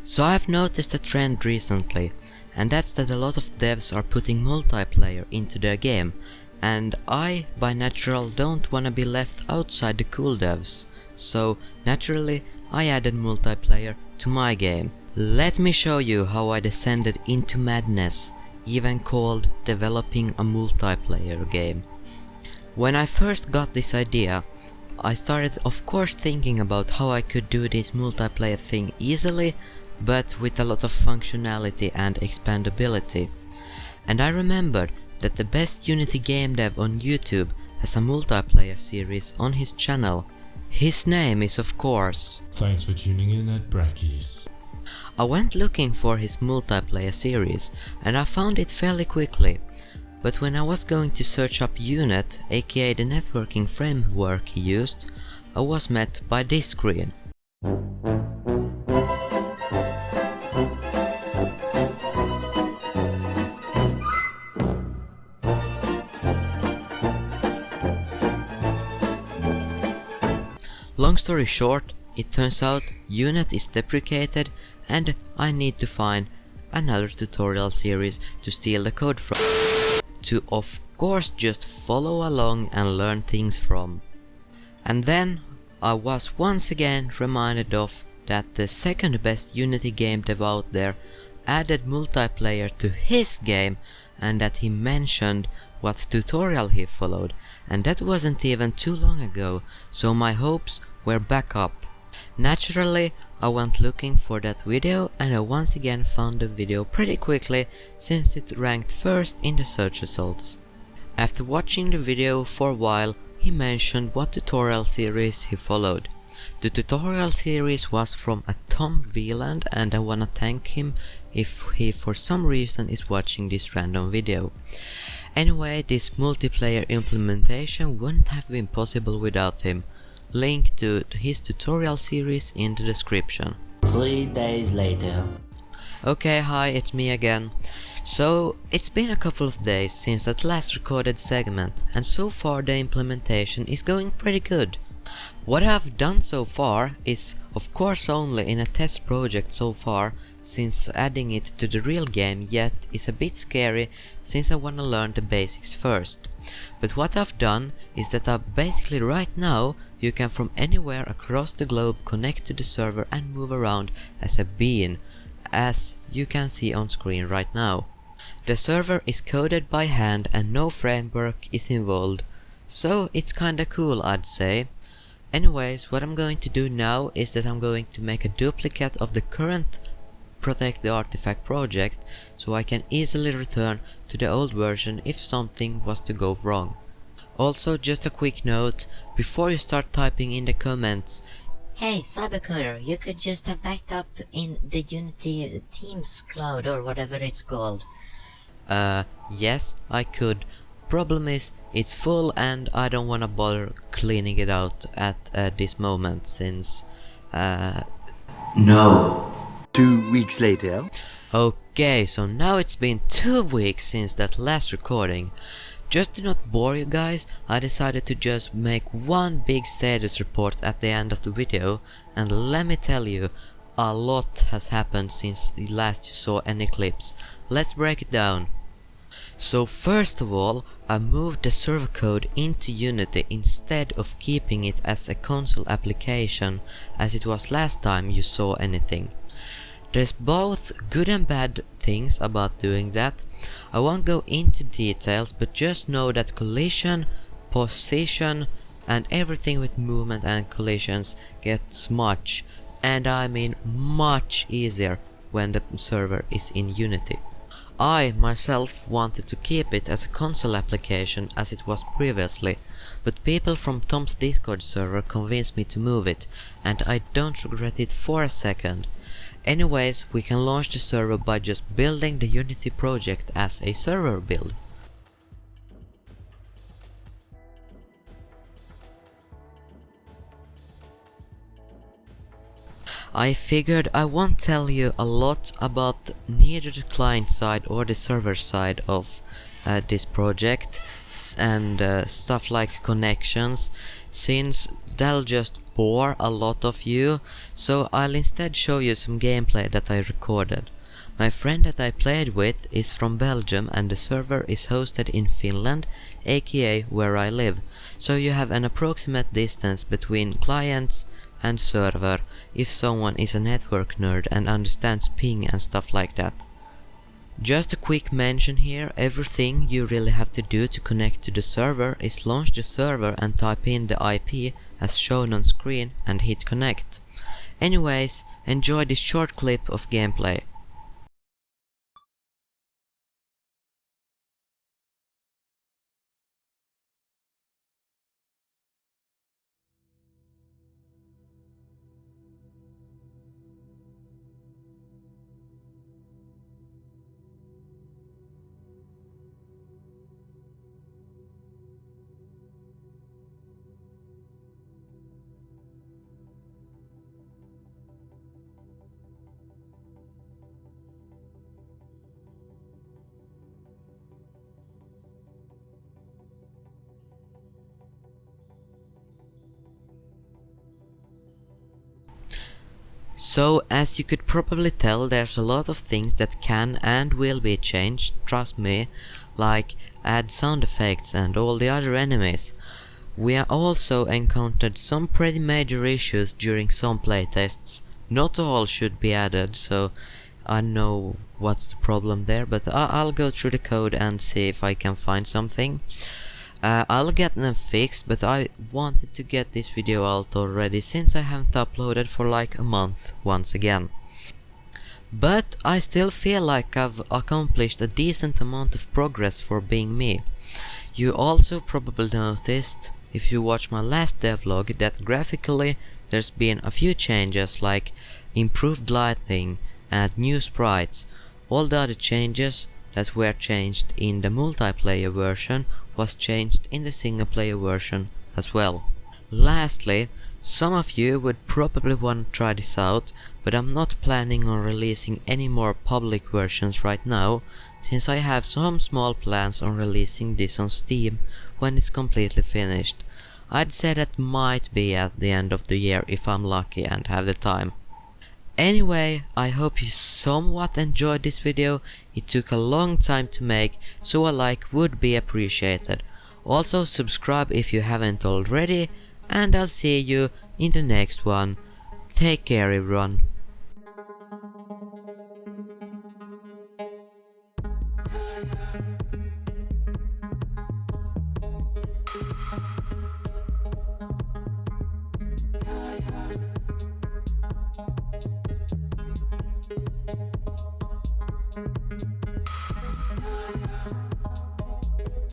So I've noticed a trend recently, and that's that a lot of devs are putting multiplayer into their game, and I, by natural, don't wanna be left outside the cool devs. So naturally, I added multiplayer to my game. Let me show you how I descended into madness, even called developing a multiplayer game. When I first got this idea, I started of course thinking about how I could do this multiplayer thing easily, but with a lot of functionality and expandability. And I remembered that the best Unity game dev on YouTube has a multiplayer series on his channel. His name is of course... Thanks for tuning in at Brackies. I went looking for his multiplayer series and I found it fairly quickly. But when I was going to search up Unit, aka the networking framework he used, I was met by this screen. Long story short, it turns out Unit is deprecated and I need to find another tutorial series to steal the code from, to of course just follow along and learn things from. And then I was once again reminded of that the second best Unity game dev out there added multiplayer to his game, and that he mentioned what tutorial he followed, and that wasn't even too long ago, so my hopes were back up. Naturally, I went looking for that video and I once again found the video pretty quickly since it ranked first in the search results. After watching the video for a while, he mentioned what tutorial series he followed. The tutorial series was from a Tom Wieland, and I wanna thank him if he for some reason is watching this random video. Anyway, this multiplayer implementation wouldn't have been possible without him. Link to his tutorial series in the description. 3 days later. Okay, hi, it's me again. So, it's been a couple of days since that last recorded segment, and so far the implementation is going pretty good. What I've done so far is of course only in a test project so far, since adding it to the real game yet is a bit scary since I wanna learn the basics first. But what I've done is that basically right now you can from anywhere across the globe connect to the server and move around as a being, as you can see on screen right now. The server is coded by hand and no framework is involved, so it's kinda cool, I'd say. Anyways, what I'm going to do now is that I'm going to make a duplicate of the current Protect the Artifact project, so I can easily return to the old version if something was to go wrong. Also, just a quick note, before you start typing in the comments, "Hey, Cybercoder, you could just have backed up in the Unity Teams cloud or whatever it's called." Yes, I could. Problem is, it's full and I don't wanna bother cleaning it out at this moment since... No. 2 weeks later. Okay, so now it's been 2 weeks since that last recording. Just to not bore you guys, I decided to just make one big status report at the end of the video, and let me tell you, a lot has happened since last you saw any clips. Let's break it down. So first of all, I moved the server code into Unity instead of keeping it as a console application as it was last time you saw anything. There's both good and bad things about doing that. I won't go into details, but just know that collision, position and everything with movement and collisions gets much, and I mean much easier when the server is in Unity. I myself wanted to keep it as a console application as it was previously, but people from Tom's Discord server convinced me to move it, and I don't regret it for a second. Anyways, we can launch the server by just building the Unity project as a server build. I figured I won't tell you a lot about neither the client side or the server side of this project and stuff like connections, since that'll just bore a lot of you, so I'll instead show you some gameplay that I recorded. My friend that I played with is from Belgium and the server is hosted in Finland, aka where I live, so you have an approximate distance between clients and server if someone is a network nerd and understands ping and stuff like that. Just a quick mention here, everything you really have to do to connect to the server is launch the server and type in the IP as shown on screen and hit connect. Anyways, enjoy this short clip of gameplay. So, as you could probably tell, there's a lot of things that can and will be changed, trust me, like add sound effects and all the other enemies. We also encountered some pretty major issues during some playtests. Not all should be added, so I know what's the problem there, but I'll go through the code and see if I can find something. I'll get them fixed, but I wanted to get this video out already since I haven't uploaded for like a month once again. But I still feel like I've accomplished a decent amount of progress for being me. You also probably noticed, if you watch my last devlog, that graphically there's been a few changes like improved lighting and new sprites. All the other changes that were changed in the multiplayer version was changed in the single player version as well. Lastly, some of you would probably want to try this out, but I'm not planning on releasing any more public versions right now, since I have some small plans on releasing this on Steam when it's completely finished. I'd say that might be at the end of the year if I'm lucky and have the time. Anyway, I hope you somewhat enjoyed this video. It took a long time to make, so a like would be appreciated. Also subscribe if you haven't already, and I'll see you in the next one. Take care everyone. Yeah.